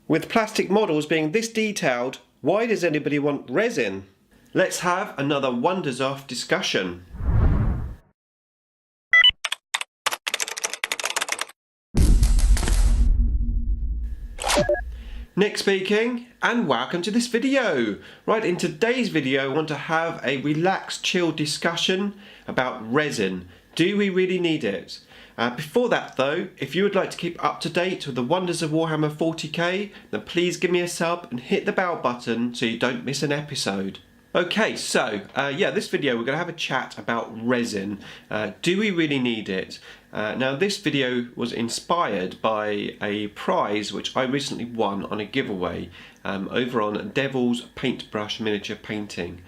With plastic models being this detailed, why does anybody want resin? Let's have another Wonders Off discussion. Nick speaking, and welcome to this video. Right, in today's video I want to have a relaxed, chill discussion about resin. Do we really need it? Before that though, if you would like to keep up to date with the wonders of Warhammer 40k, then please give me a sub and hit the bell button so you don't miss an episode. Okay, so this video we're going to have a chat about resin. Do we really need it? Now this video was inspired by a prize which I recently won on a giveaway over on Devil's Paintbrush Miniature Painting.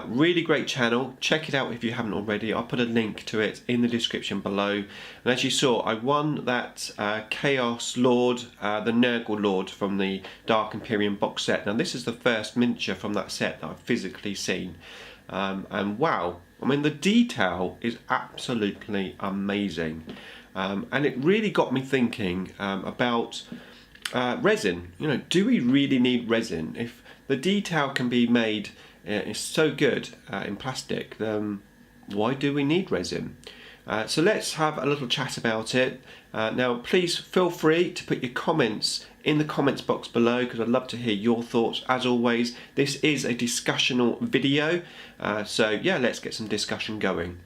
Really great channel, check it out if you haven't already. I'll put a link to it in the description below. And as you saw, I won that Chaos Lord, the Nurgle Lord from the Dark Imperium box set. Now this is the first miniature from that set that I've physically seen. And wow, I mean the detail is absolutely amazing. And it really got me thinking about resin. You know, do we really need resin? If the detail can be made it's so good in plastic, why do we need resin? So let's have a little chat about it. Now please feel free to put your comments in the comments box below because I'd love to hear your thoughts. As always, this is a discussional video, so yeah, let's get some discussion going.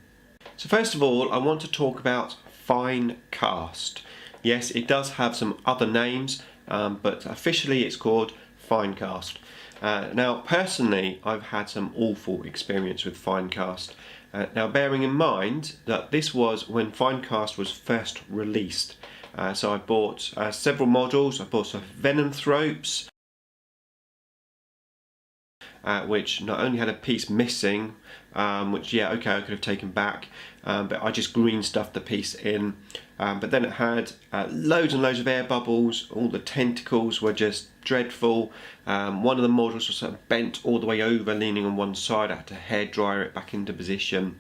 So first of all, I want to talk about Finecast. Yes, it does have some other names, but officially it's called Finecast. Now personally I've had some awful experience with Finecast. Now bearing in mind that this was when Finecast was first released. So I bought several models. I bought some Venomthropes, which not only had a piece missing, which yeah, okay, I could have taken back, but I just green stuffed the piece in. But then it had loads and loads of air bubbles. All the tentacles were just dreadful. One of the models was sort of bent all the way over, leaning on one side. I had to hair dryer it back into position.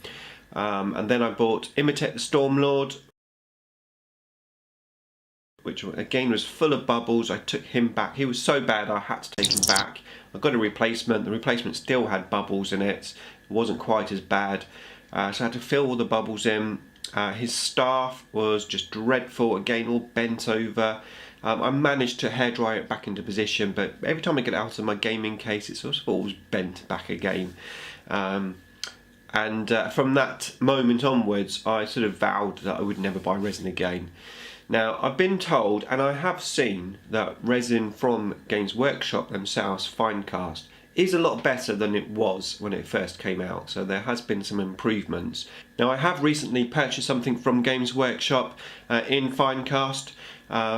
And then I bought Imitate the Stormlord, which again was full of bubbles. I took him back. He was so bad I had to take him back. I got a replacement. The replacement still had bubbles in it. It wasn't quite as bad. So I had to fill all the bubbles in. His staff was just dreadful, again all bent over. I managed to hairdryer it back into position, but every time I get it out of my gaming case it sort of always bent back again. From that moment onwards I sort of vowed that I would never buy resin again. Now I've been told, and I have seen, that resin from Games Workshop themselves, Finecast, is a lot better than it was when it first came out, so there has been some improvements. Now I have recently purchased something from Games Workshop in Finecast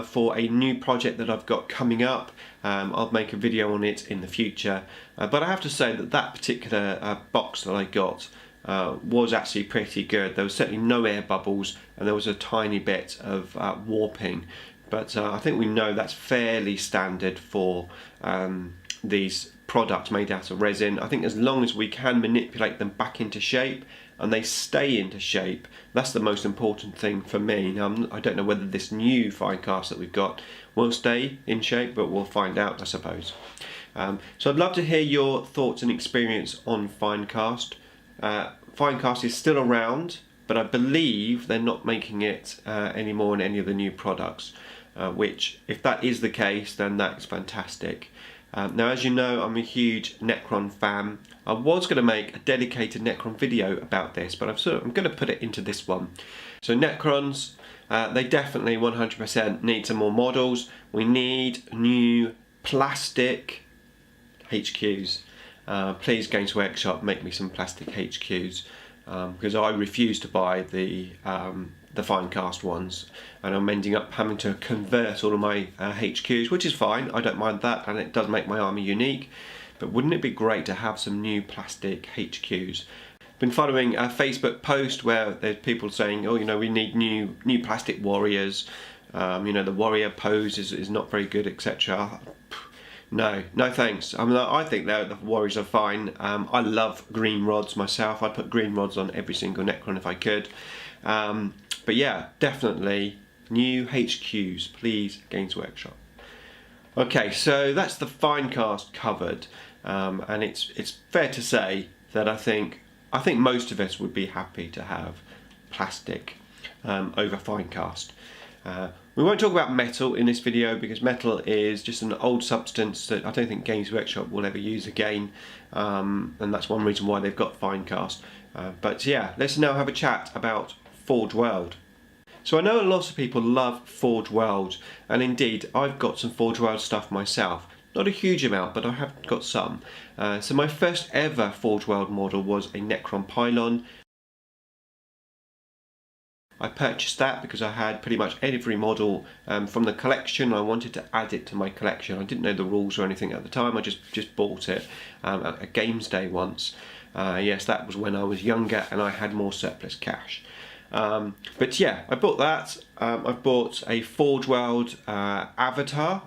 for a new project that I've got coming up. I'll make a video on it in the future, but I have to say that that particular box that I got was actually pretty good. There was certainly no air bubbles and there was a tiny bit of warping, but I think we know that's fairly standard for these products made out of resin. I think as long as we can manipulate them back into shape and they stay into shape, that's the most important thing for me. Now, I don't know whether this new Finecast that we've got will stay in shape, but we'll find out, I suppose. So I'd love to hear your thoughts and experience on Finecast. Finecast is still around, but I believe they're not making it anymore in any of the new products, which if that is the case, then that's fantastic. Now as you know, I'm a huge Necron fan. I was going to make a dedicated Necron video about this, but I'm going to put it into this one. So Necrons, they definitely 100% need some more models. We need new plastic HQs. Please, Games Workshop, make me some plastic HQs, because I refuse to buy the Finecast ones, and I'm ending up having to convert all of my HQs, which is fine, I don't mind that, and it does make my army unique, but wouldn't it be great to have some new plastic HQs? Been following a Facebook post where there's people saying, oh, you know, we need new plastic warriors, you know, the warrior pose is not very good, etc. No thanks. I mean, I think the warriors are fine. I love green rods myself. I'd put green rods on every single Necron if I could. But yeah, definitely new HQs, please, Games Workshop. Okay, so that's the Finecast covered, and it's fair to say that I think most of us would be happy to have plastic over Finecast. We won't talk about metal in this video because metal is just an old substance that I don't think Games Workshop will ever use again, and that's one reason why they've got Finecast. But yeah, let's now have a chat about Forgeworld. So I know a lot of people love Forgeworld, and indeed I've got some Forgeworld stuff myself. Not a huge amount, but I have got some. So my first ever Forgeworld model was a Necron pylon. I purchased that because I had pretty much every model from the collection. I wanted to add it to my collection. I didn't know the rules or anything at the time. I just bought it at a Games Day once. Yes, that was when I was younger and I had more surplus cash. But yeah, I bought that. I've bought a Forgeworld avatar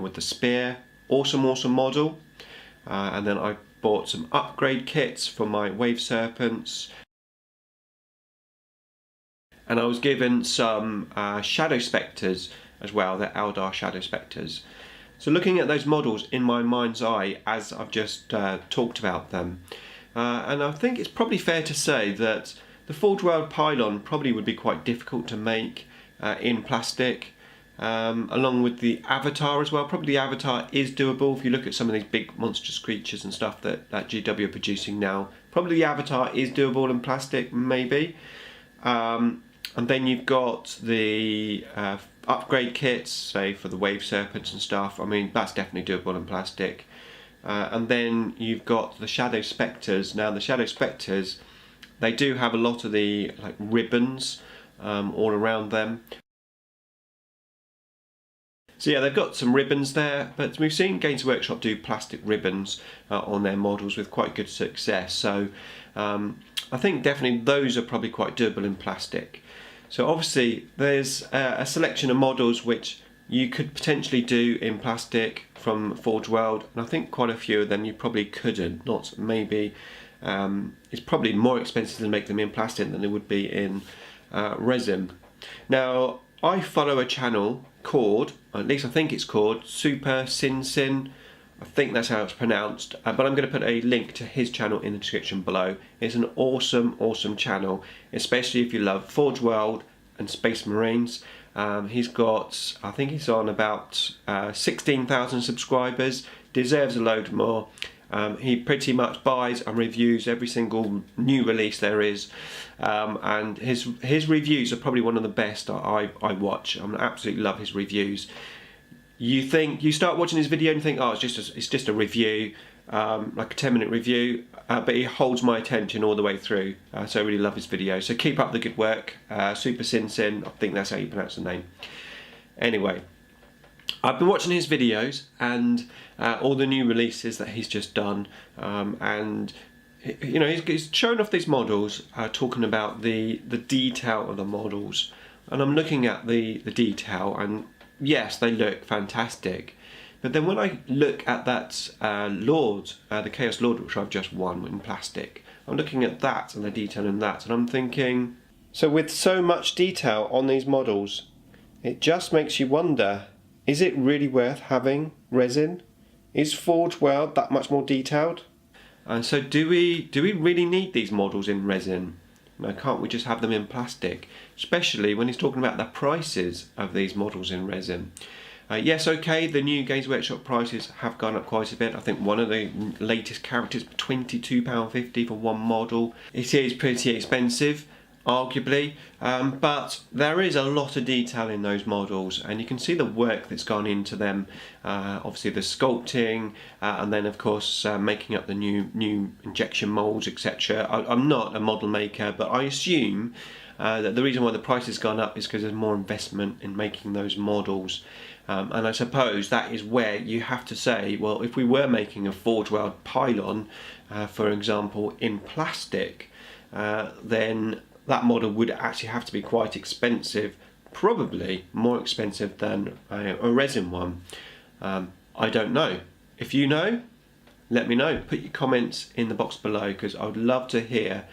with the spear. Awesome model. And then I bought some upgrade kits for my wave serpents. And I was given some shadow spectres as well. They're Eldar shadow spectres. So looking at those models in my mind's eye as I've just talked about them, and I think it's probably fair to say that the Forgeworld pylon probably would be quite difficult to make in plastic, along with the avatar as well. Probably the avatar is doable if you look at some of these big monstrous creatures and stuff that GW are producing now. Probably the avatar is doable in plastic, maybe. And then you've got the upgrade kits, say for the wave serpents and stuff. I mean, that's definitely doable in plastic. And then you've got the shadow spectres. Now the shadow spectres, they do have a lot of the like ribbons all around them. So yeah, they've got some ribbons there, but we've seen Games Workshop do plastic ribbons on their models with quite good success. So I think definitely those are probably quite doable in plastic. So obviously there's a selection of models which you could potentially do in plastic from Forgeworld, and I think quite a few of them you probably couldn't. Not maybe. It's probably more expensive to make them in plastic than it would be in resin. Now I follow a channel called, at least I think it's called, Super Sin. I think that's how it's pronounced, but I'm going to put a link to his channel in the description below. It's an awesome channel, especially if you love Forgeworld and Space Marines. He's got, I think he's on about 16,000 subscribers, deserves a load more. He pretty much buys and reviews every single new release there is, and his reviews are probably one of the best I watch. I absolutely love his reviews. You start watching his video and you think, oh, it's just a review, like a 10-minute review, but he holds my attention all the way through. So I really love his videos. So keep up the good work. Super Sin, I think that's how you pronounce the name. Anyway, I've been watching his videos and all the new releases that he's just done, and you know, he's showing off these models, talking about the detail of the models, and I'm looking at the detail, and yes, they look fantastic. But then when I look at that Lord, the Chaos Lord, which I've just won in plastic, I'm looking at that and the detail in that, and I'm thinking, so with so much detail on these models, it just makes you wonder, is it really worth having resin? Is Forgeworld that much more detailed? And so do we really need these models in resin? Now, can't we just have them in plastic? Especially when he's talking about the prices of these models in resin. Yes, okay, the new Games Workshop prices have gone up quite a bit. I think one of the latest characters, £22.50 for one model. It is pretty expensive, arguably, but there is a lot of detail in those models, and you can see the work that's gone into them. Obviously the sculpting, and then of course making up the new injection molds, etc. I'm not a model maker, but I assume that the reason why the price has gone up is because there's more investment in making those models. And I suppose that is where you have to say, well, if we were making a Forgeworld pylon, for example, in plastic, then that model would actually have to be quite expensive, probably more expensive than a resin one. I don't know. If you know, let me know. Put your comments in the box below, because I would love to hear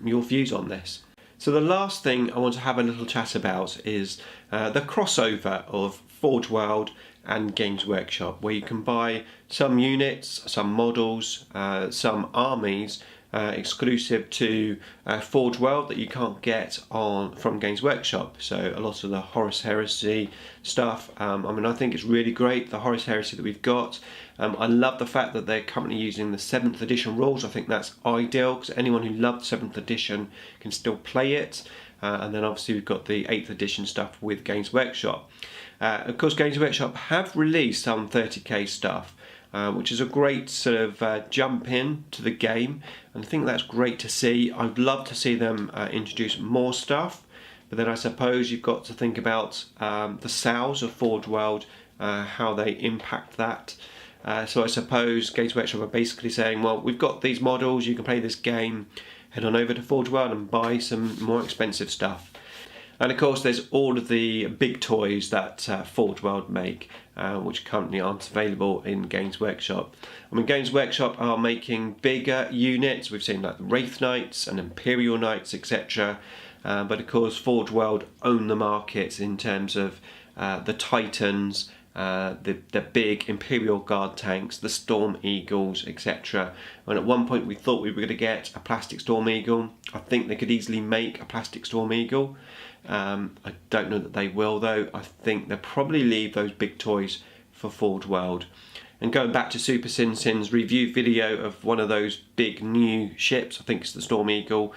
your views on this. So the last thing I want to have a little chat about is the crossover of Forgeworld and Games Workshop, where you can buy some units, some models, some armies exclusive to Forgeworld that you can't get from Games Workshop. So a lot of the Horus Heresy stuff, I mean, I think it's really great, the Horus Heresy that we've got. I love the fact that they're currently using the 7th edition rules. I think that's ideal, because anyone who loved 7th edition can still play it. And then obviously we've got the 8th edition stuff with Games Workshop. Of course, Games Workshop have released some 30k stuff, which is a great sort of jump in to the game, and I think that's great to see. I'd love to see them introduce more stuff, but then I suppose you've got to think about the sales of Forgeworld, how they impact that. So I suppose Games Workshop are basically saying, well, we've got these models, you can play this game, head on over to Forgeworld and buy some more expensive stuff. And of course there's all of the big toys that Forgeworld make, which currently aren't available in Games Workshop. I mean, Games Workshop are making bigger units. We've seen like the Wraith Knights and Imperial Knights, etc. But of course Forgeworld own the market in terms of the Titans, the big Imperial Guard tanks, the Storm Eagles, etc. And at one point we thought we were going to get a plastic Storm Eagle. I think they could easily make a plastic Storm Eagle. I don't know that they will though. I think they'll probably leave those big toys for Forgeworld. And going back to Super Sin's review video of one of those big new ships, I think it's the Storm Eagle,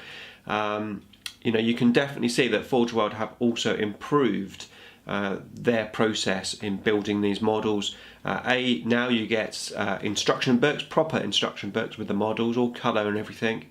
you know, you can definitely see that Forgeworld have also improved their process in building these models. Now you get instruction books, proper instruction books with the models, all colour and everything.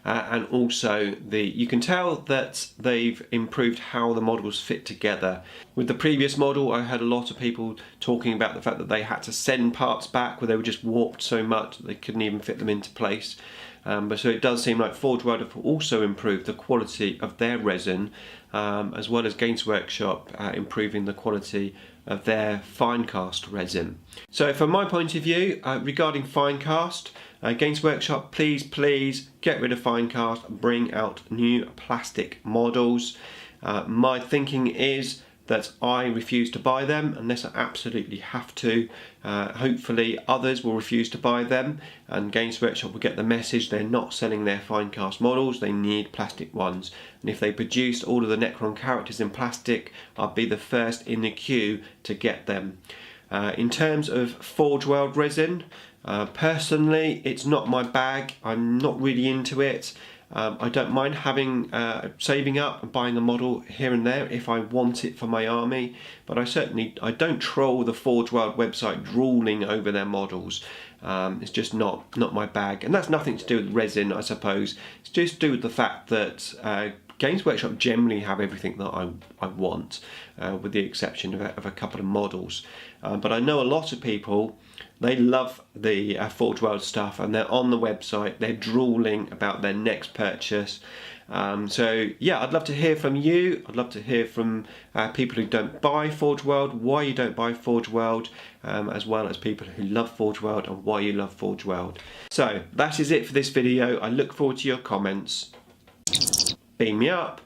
And also you can tell that they've improved how the models fit together. With the previous model, I had a lot of people talking about the fact that they had to send parts back, where they were just warped so much that they couldn't even fit them into place. But so it does seem like Forgeworld have also improved the quality of their resin, as well as Games Workshop improving the quality of their Finecast resin. So from my point of view, regarding Finecast, Games Workshop, please get rid of Finecast and bring out new plastic models. My thinking is that I refuse to buy them unless I absolutely have to. Hopefully others will refuse to buy them, and Games Workshop will get the message they're not selling their Finecast models, they need plastic ones. And if they produced all of the Necron characters in plastic, I'll be the first in the queue to get them. In terms of Forgeworld resin, personally it's not my bag. I'm not really into it. I don't mind having saving up and buying a model here and there if I want it for my army, but I don't troll the Forgeworld website drooling over their models. It's just not my bag, and that's nothing to do with resin, I suppose. It's just to do with the fact that Games Workshop generally have everything that I want, with the exception of a couple of models. But I know a lot of people, they love the Forgeworld stuff, and they're on the website, they're drooling about their next purchase. So yeah, I'd love to hear from you. I'd love to hear from people who don't buy Forgeworld, why you don't buy Forgeworld, as well as people who love Forgeworld and why you love Forgeworld. So that is it for this video. I look forward to your comments. Beam me up.